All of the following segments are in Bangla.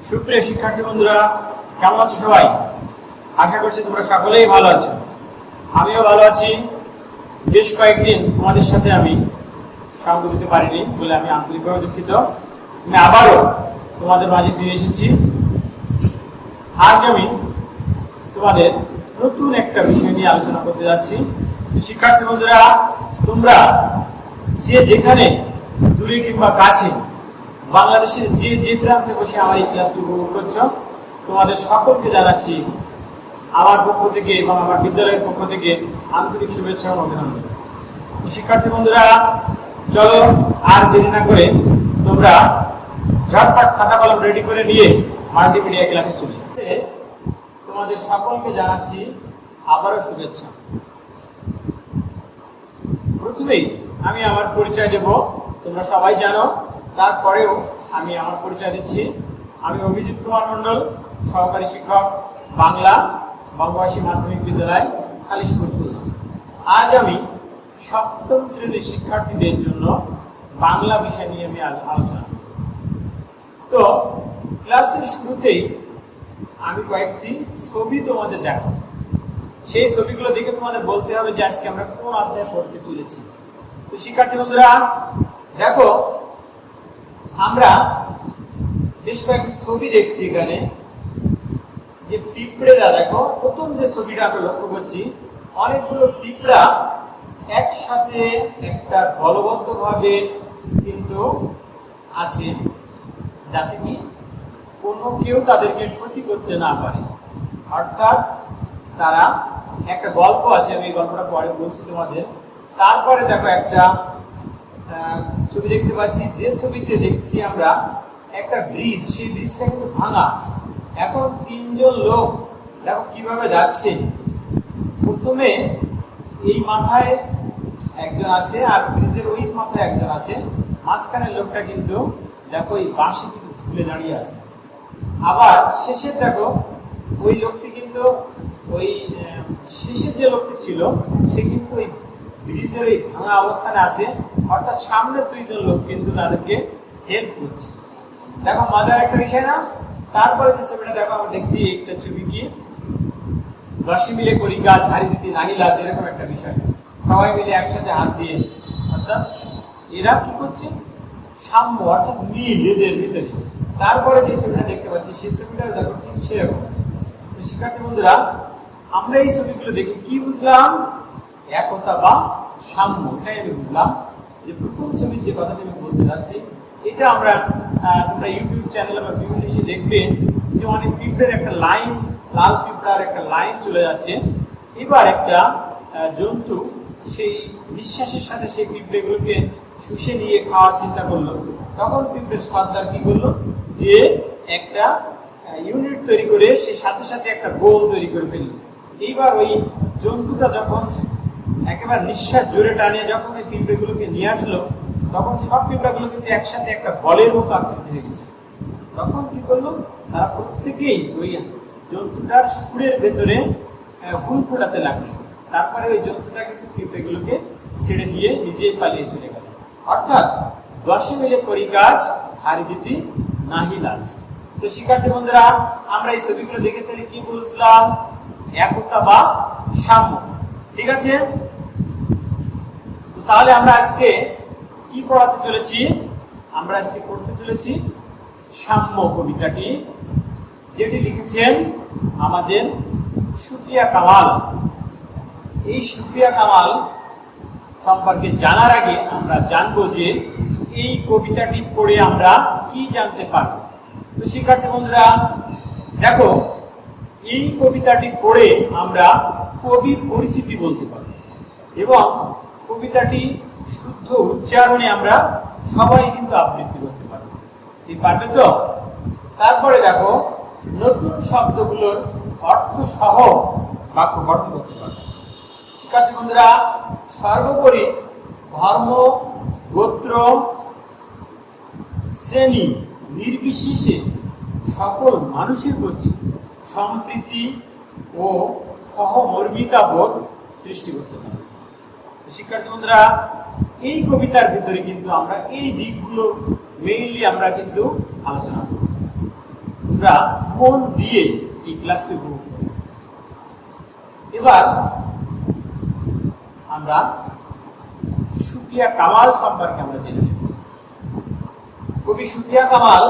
সুপ্রিয় শিক্ষার্থী বন্ধুরা, কেমন আছো সবাই? আশা করছি তোমরা সকলেই ভালো আছো। আমিও ভালো আছি। বেশ কয়েকদিন তোমাদের সাথে আমি সঙ্গ দিতে পারিনি বলে আমি আন্তরিকভাবে দুঃখিত। আমি আবারও তোমাদের মাঝে ফিরে এসেছি। আজ আমি তোমাদের নতুন একটা বিষয় নিয়ে আলোচনা করতে যাচ্ছি। শিক্ষার্থী বন্ধুরা, তোমরা যে যেখানে দূরে কিংবা কাছে বাংলাদেশের যে যে প্রান্তে বসে আমার এই ক্লাসটি উপভোগ করছো, তোমাদের সকলকে জানাচ্ছি আমার পক্ষ থেকে এবং আমার বিদ্যালয়ের পক্ষ থেকে আন্তরিক শুভেচ্ছা ও অভিনন্দন। শিক্ষার্থী বন্ধুরা, চলো আর দেরি না করে তোমরা ঝটপট খাতা কলম রেডি করে নিয়ে মাল্টিমিডিয়া ক্লাসে চলে। তোমাদের সকলকে জানাচ্ছি আবারও শুভেচ্ছা। প্রথমেই আমি আমার পরিচয় দেব, তোমরা সবাই জানো, তারপরেও আমি আমার পরিচয় দিচ্ছি। আমি অভিজিৎ কুমার মণ্ডল, সহকারী শিক্ষক, বাংলা, বঙ্গবাসী মাধ্যমিক বিদ্যালয়, কালিশপুর। আজ আমি সপ্তম শ্রেণীর শিক্ষার্থীদের জন্য বাংলা বিষয় নিয়ে আমি আলোচনা করব। তো ক্লাসের শুরুতেই আমি কয়েকটি ছবি তোমাদের দেখাবো। সেই ছবিগুলো দেখে তোমাদের বলতে হবে যে আজকে আমরা কোন অধ্যায় পড়তে চলেছি। তো শিক্ষার্থী বন্ধুরা দেখো, আমরা বেশ কয়েকটি ছবি দেখছি এখানে। যে পিঁপড়েরা, দেখো প্রথম যে ছবিটা আমরা লক্ষ্য করছি, অনেকগুলো পিঁপড়া একসাথে একটা দলবদ্ধ ভাবে কিন্তু আছে, যাতে কি কোনো কেউ তাদেরকে ক্ষতি করতে না পারে। অর্থাৎ তারা একটা গল্প আছে, আমি এই গল্পটা পরে বলছি তোমাদের। তারপরে দেখো একটা ছবি দেখতে পাচ্ছি, যে ছবিতে দেখছি আমরা একটা ব্রিজ, সেই ব্রিজটা কিন্তু ভাঙা। এখন তিনজন লোক দেখো কিভাবে যাচ্ছে। প্রথমে এই মাথায় একজন আছে আর ব্রিজের ওই মাথায় একজন আছে, মাঝখানের লোকটা কিন্তু দেখো এই বাঁশে কিন্তু ঝুলে দাঁড়িয়ে আছে। আবার শেষে দেখো ওই লোকটি কিন্তু ওই শেষের যে লোকটি ছিল সে কিন্তু ওই ব্রিজের ওই ভাঙা অবস্থানে আছে। অর্থাৎ সামনে দুইজন লোক কিন্তু তাদেরকে হেল্প করছে। দেখো মজার একটা বিষয় না? তারপরে যে ছবিটা দেখো, আমরা দেখছি একটা ছবি কি, 10 মিলে করি কাজ, হারি জিতি নাহি লাজ, এরকম একটা বিষয়। সবাই মিলে একসাথে হাত দিয়ে, অর্থাৎ এরা কি করছে, সাম্য, অর্থাৎ মিল এদের ভিতরে। তারপরে যে ছবিটা দেখতে পাচ্ছি সেই ছবিটা দেখো ঠিক সেরকম। শিক্ষার্থী বন্ধুরা, আমরা এই ছবিগুলো দেখে কি বুঝলাম? একতা বা সাম্য, এটাই আমি বুঝলাম। যে প্রথম ছবির যে কথাটা আমি বলতে যাচ্ছি, এটা আমরা তোমরা ইউটিউব চ্যানেলে বা বিভিন্ন জিনিসে দেখবে যে অনেক পিঁপড়ের একটা লাইন, লাল পিঁপড়ার একটা লাইন চলে যাচ্ছে। এবার একটা জন্তু সেই নিঃশ্বাসের সাথে সেই পিঁপড়েগুলোকে শুষে নিয়ে খাওয়ার চিন্তা করলো। তখন পিঁপড়ের সর্দার কি করলো, যে একটা ইউনিট তৈরি করে সেই সাথে সাথে একটা গোল তৈরি করে ফেললো। এইবার ওই জন্তুটা যখন একেবারে নিঃশ্বাস জোরে টানিয়ে যখন ওই পিঁপড়েগুলোকে নিয়ে আসলো, তখন সব পিঁপড়াগুলো কিন্তু একসাথে একটা বলের মতো আকৃতি হয়ে গেছে। তখন কি করলো, তারা প্রত্যেকেই ওই জন্তুটার সুরের ভেতরে হুল ফোটাতে লাগলো। তারপরে ওই জন্তুটা কিন্তু পিঁপড়েগুলোকে ছেড়ে দিয়ে নিজেই পালিয়ে চলে গেল। অর্থাৎ 10 মিলে করি কাজ, হারি জিতি নাহি লাজ। তো শিক্ষার্থী বন্ধুরা, আমরা এই ছবিগুলো দেখে তাহলে কি বুঝলাম? একতা বা সাম্য। ঠিক আছে? তাহলে আমরা আজকে কি পড়াতে চলেছি? আমরা আজকে পড়তে চলেছি সাম্য কবিতাটি, যেটি লিখেছেন আমাদের সুফিয়া কামাল। এই সুফিয়া কামাল সম্পর্কে জানার আগে আমরা জানবো যে এই কবিতাটি পড়ে আমরা কি জানতে পারব। তো শিক্ষার্থী বন্ধুরা দেখো, এই কবিতাটি পড়ে আমরা কবির পরিচিতি বলতে পারব এবং কবিতাটি শুদ্ধ উচ্চারণে আমরা সবাই কিন্তু আবৃত্তি করতে পারবো। ঠিক পারবে তো? তারপরে দেখো, নতুন শব্দগুলোর অর্থ সহ বাক্য গঠন করতে পারবে। শিক্ষার্থী বন্ধুরা, সর্বোপরি ধর্ম, গোত্র, শ্রেণী নির্বিশেষে সকল মানুষের প্রতি সম্প্রীতি ও সহমর্মিতা বোধ সৃষ্টি করতে পারে। শিক্ষার্থী বন্ধুরা, এই কবিতার ভিতরে কিন্তু আমরা এই দিকগুলো মেইনলি আমরা কিন্তু আলোচনা করব। তোমরা মন দিয়ে এই ক্লাসটি উপভোগ করো। এবার আমরা সুফিয়া কামাল সম্পর্কে আমরা জেনে নেব। কবি সুফিয়া কামাল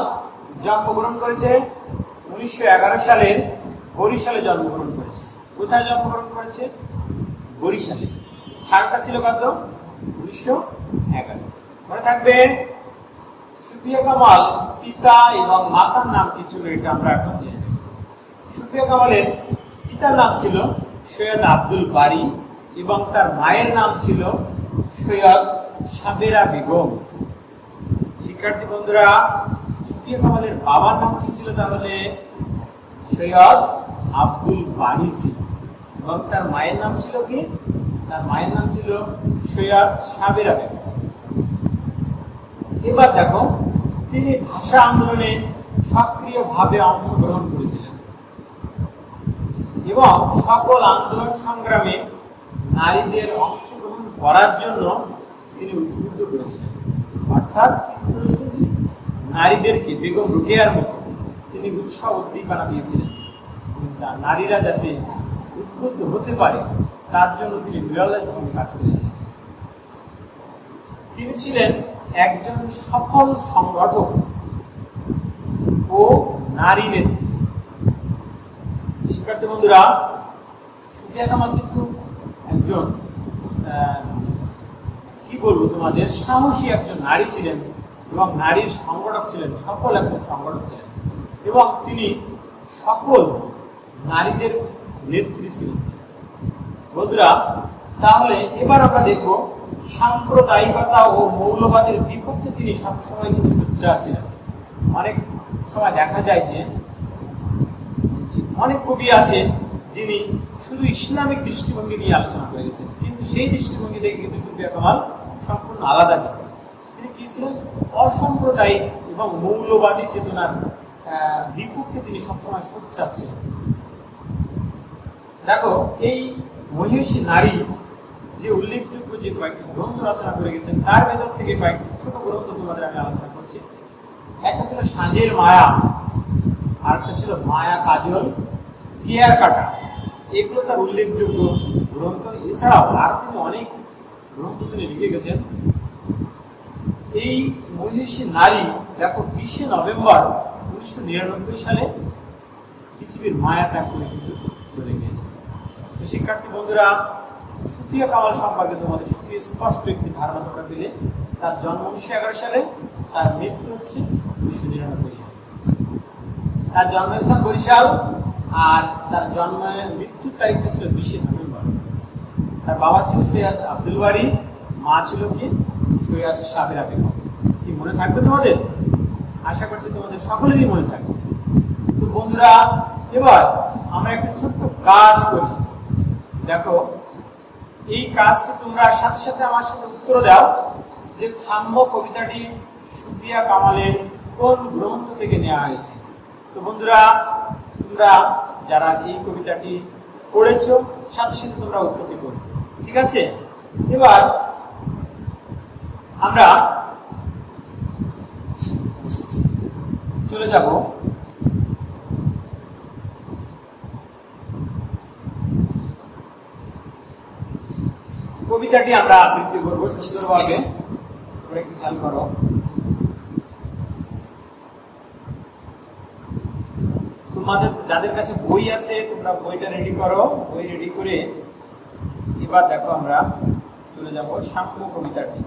জন্মগ্রহণ করেছে 1911 সালের বরিশালে জন্মগ্রহণ করেছে। কোথায় জন্মগ্রহণ করেছে? বরিশালে। সালটা ছিল কত? 1911। মনে থাকবে সুফিয়া কামাল পিতা এবং মাতার নাম কি ছিল, এটা আমরা এখন জেনে নেব। সুফিয়া কামালের পিতার নাম ছিল সৈয়দ আব্দুল বারী এবং তার মায়ের নাম ছিল সৈয়দ সাবেরা বেগম। শিক্ষার্থী বন্ধুরা, সুফিয়া কামালের বাবার নাম কি ছিল? তাহলে সৈয়দ আব্দুল বারী ছিল এবং তার মায়ের নাম ছিল কি? তার মায়ের নাম ছিল সৈয়দ সাবেরা বেগম। এবার দেখো, তিনি ভাষা আন্দোলনে সক্রিয়ভাবে অংশগ্রহণ করেছিলেন এবং সকল আন্দোলন সংগ্রামে নারীদের অংশগ্রহণ করার জন্য তিনি উদ্বুদ্ধ করেছিলেন। অর্থাৎ নারীদেরকে বেগম রোকেয়ার মতো তিনি উৎসাহ উদ্দীপনা দিয়েছিলেন, নারীরা যাতে উদ্বুদ্ধ হতে পারে তার জন্য তিনি নিরলসভাবে কাজ করে দিয়েছেন। তিনি ছিলেন একজন সফল সংগঠক ও নারী নেত্রী। শিক্ষার্থী বন্ধুরা, সুফিয়া কামাল কিন্তু একজন কি বলবো তোমাদের, সাহসী একজন নারী ছিলেন এবং নারীর সংগঠক ছিলেন, সফল একজন সংগঠক ছিলেন এবং তিনি সকল নারীদের নেত্রী ছিলেন। বন্ধুরা, তাহলে এবার আমরা দেখব সাম্প্রদায়িকতা ও মৌলবাদের বিপক্ষে তিনি সবসময় কিন্তু সোচ্চার ছিলেন। অনেক সময় দেখা যায় যে অনেক কবি আছে যিনি শুধু ইসলামিক দৃষ্টিভঙ্গি নিয়ে আলোচনা করে গেছেন, কিন্তু সেই দৃষ্টিভঙ্গি থেকে কিন্তু সুফিয়া কামাল সম্পূর্ণ আলাদা ছিল। তিনি কি ছিলেন? অসাম্প্রদায়িক এবং মৌলবাদী চেতনার বিপক্ষে তিনি সবসময় সোচ্চার ছিলেন। দেখো, এই মহিষী নারী যে উল্লেখযোগ্য যে কয়েকটি গ্রন্থ রচনা করে গেছেন, তার ভেতর থেকে কয়েকটি ছোট গ্রন্থ তোমাদের আমি আলোচনা করছি। একটা ছিল সাঁঝের মায়া, আর একটা ছিল মায়া কাজল, কেয়ার কাটা। এগুলো তার উল্লেখযোগ্য গ্রন্থ। এছাড়াও আর তিনি অনেক গ্রন্থ তিনি লিখে গেছেন। এই মহিষী নারী দেখো 20 নভেম্বর 1999 সালে পৃথিবীর মায়া ত্যাগ করে কিন্তু চলে গিয়েছে। তো শিক্ষার্থী বন্ধুরা, সুফিয়া কামাল সম্পর্কে তোমাদের সুস্পষ্ট একটি ধারণা তোমরা পেলে। তার জন্ম 1911 সালে, তার মৃত্যু হচ্ছে 1999 সালে। তার জন্মস্থান বরিশাল আর তার মৃত্যুর তারিখটা ছিল 20 নভেম্বর। তার বাবা ছিল সৈয়দ আব্দুল বারী, মা ছিল কি? সৈয়দ সাবেরা বেগম। কি মনে থাকবে তোমাদের? আশা করছি তোমাদের সকলেরই মনে থাকবে। তো বন্ধুরা, এবার আমরা একটা ছোট্ট কাজ করি। দেখো, এই কাজটি তোমরা সাথে সাথে আমার সাথে উত্তর দাও যে সাম্য কবিতাটি সুফিয়া কামালের কোন গ্রন্থ থেকে নেওয়া হয়েছে। তো বন্ধুরা, তোমরা যারা এই কবিতাটি পড়েছ সাথে সাথে তোমরা উত্তরটি করবে, ঠিক আছে? এবার আমরা চলে যাব কবিতাটি আমরা আবৃত্তি করবো সুন্দরভাবে। তোমরা একটু খেয়াল করো। তোমাদের যাদের কাছে বই আছে তোমরা বইটা রেডি করো। বই রেডি করে এবার দেখো আমরা চলে যাব সাম্য কবিতাটি।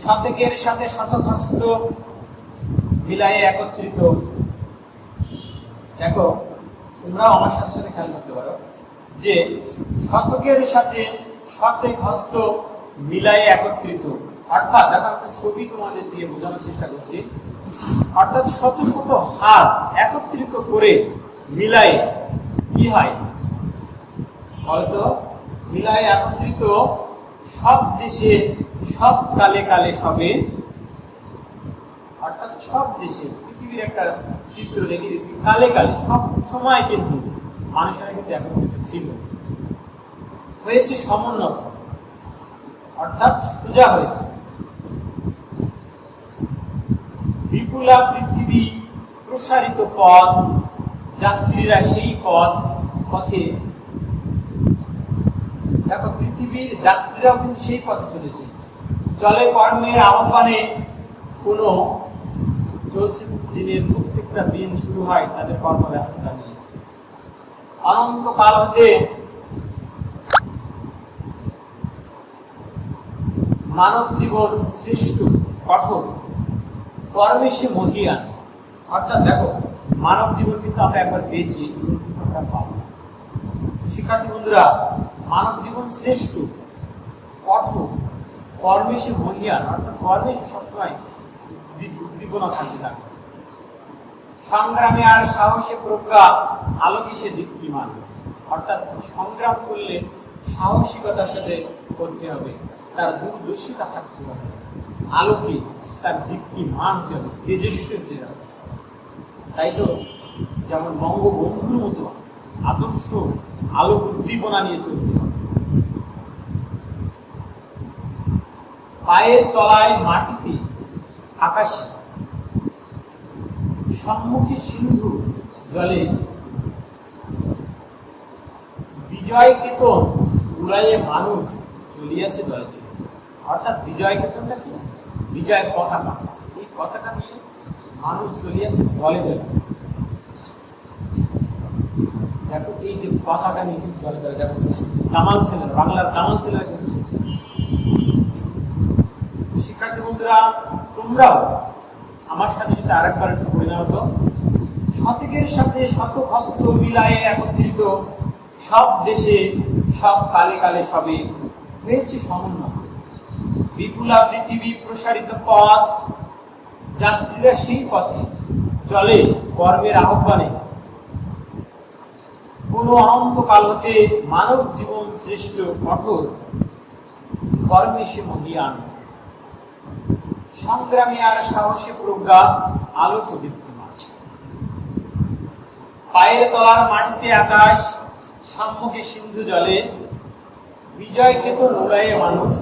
শতকের সাথে শতহস্ত মিলায়ে একত্রিত। দেখো, তোমরাও আমার সাথে সাথে খেয়াল করতে পারো যে শতকের সাথে শতক হস্ত মিলায়ে একত্রিত, অর্থাৎ দেখো একটা ছবি তোমাদের দিয়ে বোঝানোর চেষ্টা করছি। অর্থাৎ শত শত হাত একত্রিত করে মিলায়ে কি হয় বলতো? মিলায়ে একত্রিত সব দেশে সব কালে কালে সবে, অর্থাৎ সব দেশে পৃথিবীর একটা চিত্র দেখে দিচ্ছি। কালে কালে সব সময় কিন্তু মানুষেরা কিন্তু একত্রিত ছিল, হয়েছে সমুন্নত। অর্থাৎ সোজা হয়েছে। বিপুলা পৃথিবী প্রসারিত পথ, যাত্রীরা সেই পথে, দেখো পৃথিবীর যাত্রীরাও কিন্তু সেই পথে চলেছে। চলে কর্মের আহ্বানে, কোনো চলছে দিনের প্রত্যেকটা দিন শুরু হয় তাদের কর্মব্যস্ততা নিয়ে। অনন্তকাল হতে মানব জীবন শ্রেষ্ঠ কঠোর, কর্মে সে মহিয়ান। অর্থাৎ দেখো মানব জীবন কিন্তু আমরা একবার পেয়েছি, এই জীবন কিন্তু আমরা পাবো। শিক্ষার্থী বন্ধুরা, মানব জীবন শ্রেষ্ঠ কঠোর, কর্মে সে মহিয়ান, অর্থাৎ কর্মে সে সবসময় উদ্দীপনা থাকতে থাকে। সংগ্রামে আর সাহসে প্রজ্ঞা, আলোকে সে দীপ্তিমান। অর্থাৎ সংগ্রাম করলে সাহসিকতার সাথে করতে হবে, তার দূরদর্শিতা থাকতে হবে, আলোকে তার দীপ্তিমান হতে হবে, তেজস্বী হতে হবে। তাই তো যেমন বঙ্গবন্ধুর মতো আদর্শ আলোক উদ্দীপনা নিয়ে চলতে হবে। পায়ের তলায় মাটিতে আকাশে, সম্মুখে সিন্ধু জলে, বিজয় কেতন উড়াইয়ে মানুষ চলিয়াছে দলে দলে। অর্থাৎ বিজয় কেতনটা কি? বিজয় পতাকা, এই পতাকা নিয়ে মানুষ চলিয়াছে দলে দলে। দেখো এই যে পতাকা নিয়ে কিন্তু দলে দলে দেখো দামাল ছেলেরা, বাংলার দামাল ছেলেরা কিন্তু চলছে। শিক্ষার্থী বন্ধুরা, তোমরাও আমার সাথে সাথে আরেকবার একটু পড়ে নেওয়া তো। শতকের সাথে শতক হস্ত মিলায়ে একত্রিত, সব দেশে সব কালে কালে সবে হয়েছে সমন্বয়। বিপুলা পৃথিবী প্রসারিত পথ, যাত্রীরা সেই পথে চলে কর্মের আহ্বানে। কোন অনন্তকাল হতে মানব জীবন শ্রেষ্ঠ কঠোর, কর্মে সে মহিয়ান। সংগ্রামী আর সাহসী প্রজ্ঞা, আলোক দীপ্তিমান। পায়ের তলার মাটিতে আকাশ, সম্মুখে সিন্ধু জলে, বিজয় কেতন উড়াইয়ে মানুষ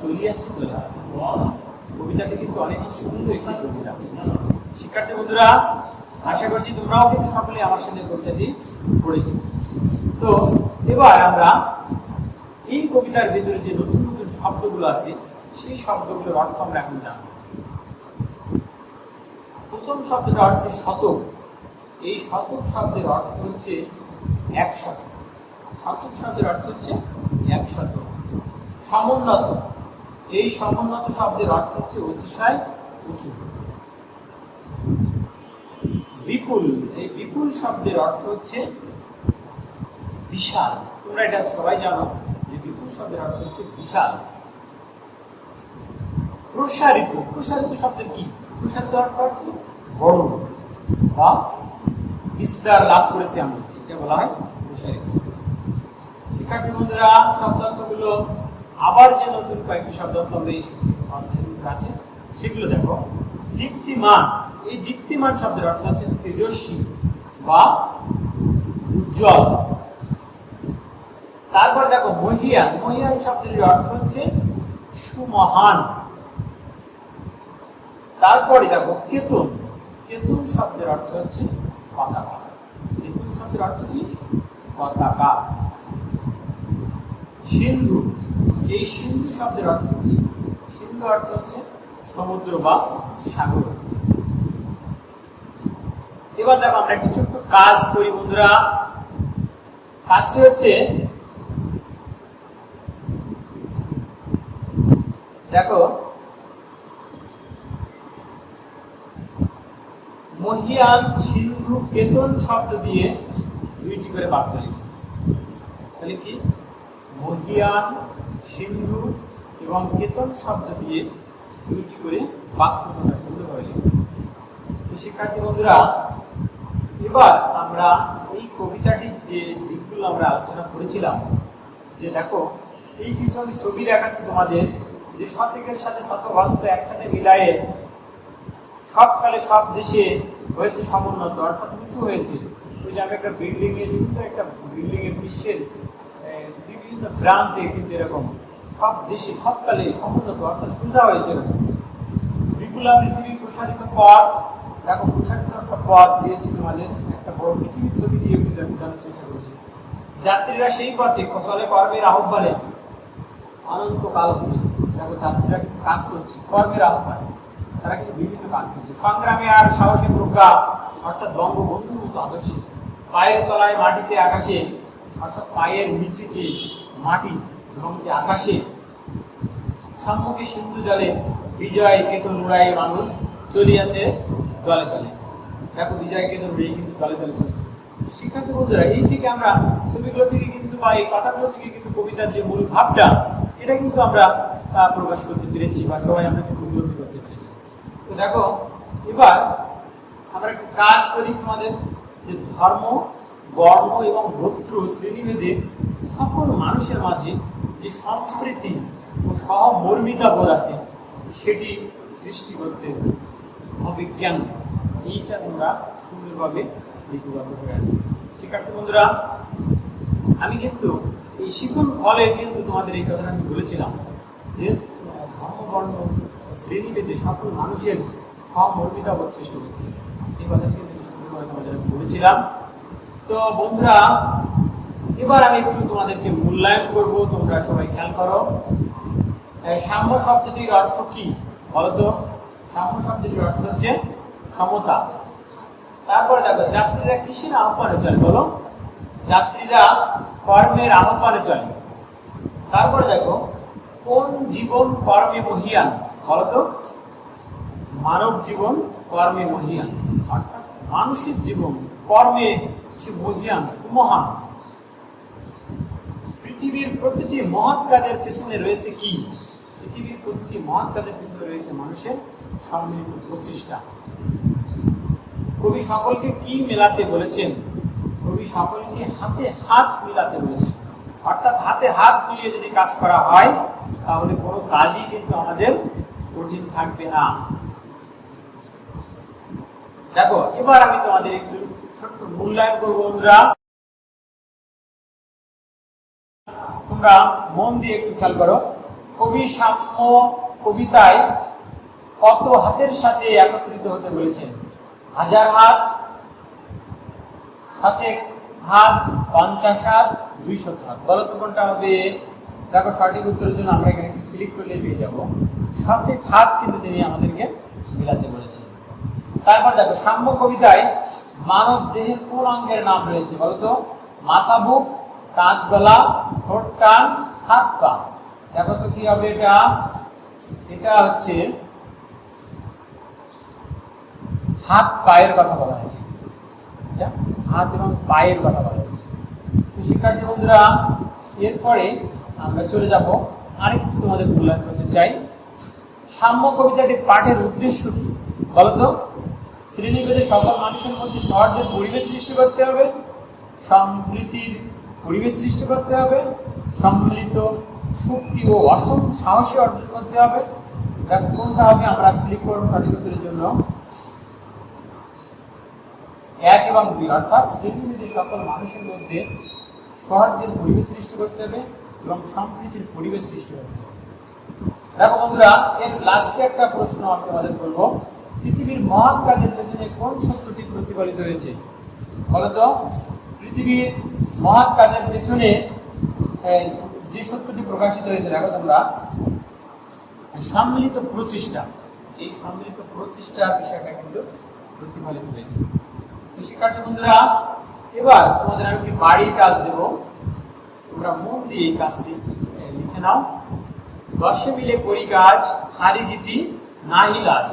চলিয়াছে দোলা। কবিতাটি কিন্তু অনেক সুন্দর একটি কবিতা। শিক্ষার্থী বন্ধুরা, আশা করছি তোমরাও কিন্তু সকলে আমার সাথে কবিতাটি পড়েছ। তো এবার আমরা এই কবিতার ভিতরে যে নতুন নতুন শব্দগুলো আছে সেই শব্দগুলোর অর্থ আমরা এখন জানব। প্রথম শব্দটা হচ্ছে শতক। এই শতক শব্দের অর্থ হচ্ছে 100। শতক শব্দের অর্থ হচ্ছে 100। সমুন্নত, এই সমুন্নত শব্দের অর্থ হচ্ছে অতিশয় উঁচু। বিপুল, এই বিপুল শব্দের অর্থ হচ্ছে বিশাল। তোমরা এটা সবাই জানো যে বিপুল শব্দের অর্থ হচ্ছে বিশাল। প্রসারিত, প্রসারিত শব্দের কি? প্রসারিত অর্থ কি? বড় বা বিস্তার লাভ করেছে, আমরা এটা বলা হয় প্রসারিত। শিক্ষার্থী বন্ধুরা, শব্দার্থগুলো আবার যে নতুন কয়েকটি শব্দার্থ আমরা এই আছে সেগুলো দেখো। দীপ্তিমান, এই দীপ্তিমান শব্দের অর্থ হচ্ছে তেজস্বী বা উজ্জ্বল। তারপর দেখো মহিয়ান, মহিয়ান শব্দের অর্থ হচ্ছে সুমহান। তারপরে দেখো কেতন, কেতন শব্দের অর্থ হচ্ছে পতাকা। কেতন শব্দের অর্থ কি? পতাকা। সিন্ধু, এই সিন্ধু শব্দের অর্থ কি? সিন্ধু অর্থ হচ্ছে সমুদ্র বা সাগর। এবার দেখো আমরা একটা ছোট্ট কাজ করি বন্ধুরা। কাজটি হচ্ছে দেখো মহিয়ান, সিন্ধু, কেতন শব্দ দিয়ে দুইটি করে বাক্য লিখি। তাহলে কি? মহিয়ান, সিন্ধু এবং কেতন শব্দ দিয়ে দুইটি করে বাক্য তোমরা সুন্দরভাবে লিখবে। তো শিক্ষার্থী বন্ধুরা, এবার আমরা এই কবিতাটির যে দিকগুলো আমরা আলোচনা করেছিলাম, যে দেখো এই কিছু আমি ছবি দেখাচ্ছি তোমাদের, যে শতকের সাথে শতক হস্ত একসাথে মিলায়ে সবকালে সব দেশে হয়েছে সমুন্নত, অর্থাৎ উঁচু হয়েছে। ওই যে আমি একটা বিল্ডিং এর, সুন্দর একটা বিল্ডিং এর বিশ্বের বিভিন্ন প্রান্তে কিন্তু এরকম সব দেশে সবকালে সমুন্নত অর্থাৎ সোজা হয়েছে। বিপুলা পৃথিবী প্রসারিত পথ, দেখো প্রসারিত একটা পথ দিয়েছি তোমাদের, একটা বড় পৃথিবীর ছবি দিয়ে কিন্তু আমি জানার চেষ্টা করছি। যাত্রীরা সেই পথে চলে কর্মের আহ্বানে অনন্তকাল ধরে। দেখো যাত্রীরা কিন্তু কাজ করছে কর্মের আহ্বানে, তারা কিন্তু বিভিন্ন কাজ করছে। সংগ্রামে আর সাহসী প্রজ্ঞা অর্থাৎ বঙ্গবন্ধুর মতো আদর্শে, পায়ের তলায় মাটিতে আকাশে অর্থাৎ পায়ের নিচে যে মাটি এবং যে আকাশে, সম্মুখে সিন্ধু জলে বিজয় কেতন লড়াই মানুষ চলিয়াছে দলে দলে। দেখো বিজয় কেতন লড়াই কিন্তু দলে দলে চলছে। শিক্ষার্থী বন্ধুরা, এই থেকে আমরা ছবিগুলো থেকে কিন্তু বা এই কথাগুলো থেকে কিন্তু কবিতার যে মূল ভাবটা এটা কিন্তু আমরা প্রকাশ করতে পেরেছি বা সবাই আমরা কিন্তু উপলব্ধি করতে পেরেছি। তো দেখো এবার আমরা একটু কাজ করি তোমাদের, যে ধর্ম, বর্ণ এবং গোত্র শ্রেণীভেদে সকল মানুষের মাঝে যে সংস্কৃতি ও সহমর্মিতা বোধ আছে সেটি সৃষ্টি করতে হবে কেন, এইটা তোমরা সুন্দরভাবে লিপিবদ্ধ করে আনবে। শিক্ষার্থী বন্ধুরা, আমি কিন্তু এই শিখন ফলের কিন্তু তোমাদের এই কথাটা আমি বলেছিলাম যে ধর্ম, বর্ণ, শ্রেণীভেদে সকল মানুষের সহমর্মিতা বোধ সৃষ্টি করতে হবে, এই কথাটি কিন্তু সুন্দরভাবে তোমাদের আমি বলেছিলাম। তো বন্ধুরা, এবার আমি একটু তোমাদেরকে মূল্যায়ন করব, তোমরা সবাই খেয়াল করো। সাম্য শব্দটির অর্থ কি বলতো? সাম্য শব্দটির অর্থ হচ্ছে সমতা। তারপরে দেখো যাত্রীরা কিসের আহ্বানে চলে বলো? যাত্রীরা কর্মের আহ্বানে চলে। তারপরে দেখো কোন জীবন কর্মে মহিয়ান বলতো? মানব জীবন কর্মে মহিয়ান, অর্থাৎ মানুষের জীবন কর্মে সে মহিয়ান, সুমহান। পৃথিবীর প্রতিটি মহৎ কাজের পেছনে রয়েছে কি? পৃথিবীর প্রতিটি মহৎ কাজের পেছনে রয়েছে মানুষের সম্মিলিত প্রচেষ্টা। কবি সকলকে কি মেলাতে বলেছেন? কবি সকলকে হাতে হাত মিলাতে বলেছেন, অর্থাৎ হাতে হাত মিলিয়ে যদি কাজ করা হয় তাহলে কোনো কাজই কিন্তু আমাদের কঠিন থাকবে না। দেখো এবার আমি তোমাদের একটু ছোট্ট মূল্যায়ন করবো বন্ধুরা, তোমরা মন দিয়ে একটু খেয়াল করো। কবি সাম্য কবিতায় কত হাতের সাথে একত্রিত হতে বলেছেন? 1000 হাত, 7 হাত, 50 হাত, 200 হাত। বলো তো কোনটা হবে? দেখো সঠিক উত্তরের জন্য আমরা এখানে ক্লিক করলে পেয়ে যাবো 7 হাত কিন্তু তিনি আমাদেরকে মিলাতে বলেছেন। তারপর দেখো সাম্য কবিতায় মানব দেহের কোন অঙ্গের নাম রয়েছে বলতো? মাথা, বুক, কাঁধ, গলা, ঠোঁট, কান, হাত, পা। দেখো তো কি হবে এটা? এটা হচ্ছে হাত পায়ের কথা বলা হয়েছে, হাত এবং পায়ের কথা বলা হয়েছে। শিক্ষার্থী বন্ধুরা, এরপরে আমরা চলে যাব আরেকটু তোমাদের মূল্যায়ন করতে চাই। সাম্য কবিতাটি পাঠের উদ্দেশ্য কি বলতো? শ্রেণীভেদে সকল মানুষের মধ্যে সৌহার্দ্যের পরিবেশ সৃষ্টি করতে হবে, সম্প্রীতির পরিবেশ সৃষ্টি করতে হবে, সম্মিলিত শক্তি ও অসম সাহসী অর্জন করতে হবে। দেখো কোনটা হবে? আমরা ক্লিক করবো সঠিক উত্তরের জন্য 1 এবং 2, অর্থাৎ শ্রেণীভেদে সকল মানুষের মধ্যে সৌহার্দ্যের পরিবেশ সৃষ্টি করতে হবে এবং সম্প্রীতির পরিবেশ সৃষ্টি করতে হবে। দেখো বন্ধুরা, এর লাস্টে একটা প্রশ্ন আমি তোমাদের করবো, পৃথিবীর মহৎ কাজের পেছনে কোন সত্যটি প্রতিফলিত হয়েছে বলতো? পৃথিবীর মহৎ কাজের পেছনে যে সত্যটি প্রকাশিত হয়েছে, দেখো তোমরা, সম্মিলিত প্রচেষ্টা। এই সম্মিলিত প্রচেষ্টার বিষয়টা কিন্তু প্রতিফলিত হয়েছে। শিক্ষার্থী বন্ধুরা, এবার তোমাদের আমি বাড়ির কাজ দেব, তোমরা মন দিয়ে এই কাজটি লিখে নাও। 10 মিলে করি কাজ, হারি জিতি নাহি লাজ।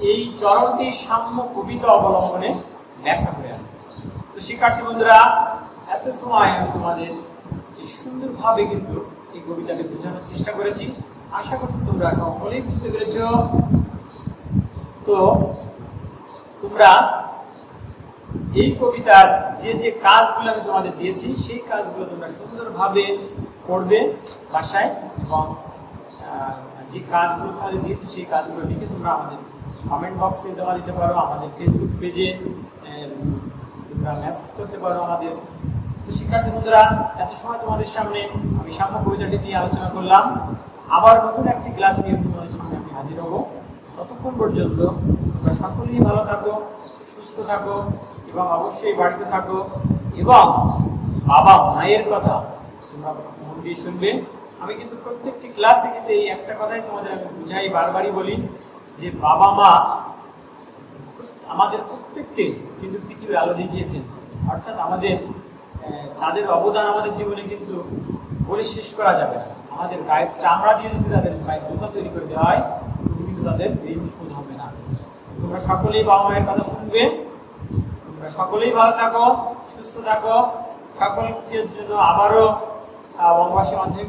এই চরণটি সাম্য কবিতা অবলম্বনে ব্যাখ্যা করে আনবে। তো শিক্ষার্থী বন্ধুরা, এত সময় আমি তোমাদের এই সুন্দরভাবে কিন্তু এই কবিতাকে বোঝানোর চেষ্টা করেছি। আশা করছি তোমরা সকলেই বুঝতে পেরেছ। তো তোমরা এই কবিতার যে যে কাজগুলো আমি তোমাদের দিয়েছি সেই কাজগুলো তোমরা সুন্দরভাবে করবে বাসায়, এবং যে কাজগুলো তোমাদের দিয়েছি সেই কাজগুলো লিখে তোমরা আমাদের কমেন্ট বক্সে জমা দিতে পারো, আমাদের ফেসবুক পেজে তোমরা মেসেজ করতে পারো আমাদের। তো শিক্ষার্থী বন্ধুরা, এত সময় তোমাদের সামনে আমি সাম্য কবিতাটি নিয়ে আলোচনা করলাম। আবার নতুন একটি ক্লাস নিয়ে তোমাদের সামনে আমি হাজির হব। ততক্ষণ পর্যন্ত তোমরা সকলেই ভালো থাকো, সুস্থ থাকো এবং অবশ্যই বাড়িতে থাকো এবং বাবা মায়ের কথা তোমরা মন দিয়ে শুনবে। আমি কিন্তু প্রত্যেকটি ক্লাসে কিন্তু এই একটা কথাই তোমাদের আমি বুঝাই, বারবারই বলি যে বাবা মা আমাদের প্রত্যেককে কিন্তু পৃথিবীর আলো দেখিয়েছেন। অর্থাৎ তাদের অবদান আমাদের জীবনে কিন্তু বলে শেষ করা যাবে না। আমাদের গায়ের চামড়া দিয়ে যদি তাদের গায়ের জুতা তৈরি করে দেওয়া হয় কিন্তু তাদের ঋণ শোধ হবে না। তোমরা সকলেই বাবা মায়ের কথা শুনবে। তোমরা সকলেই ভালো থাকো, সুস্থ থাকো। সকলের জন্য আবারও বঙ্গবাসী মাধ্যমিক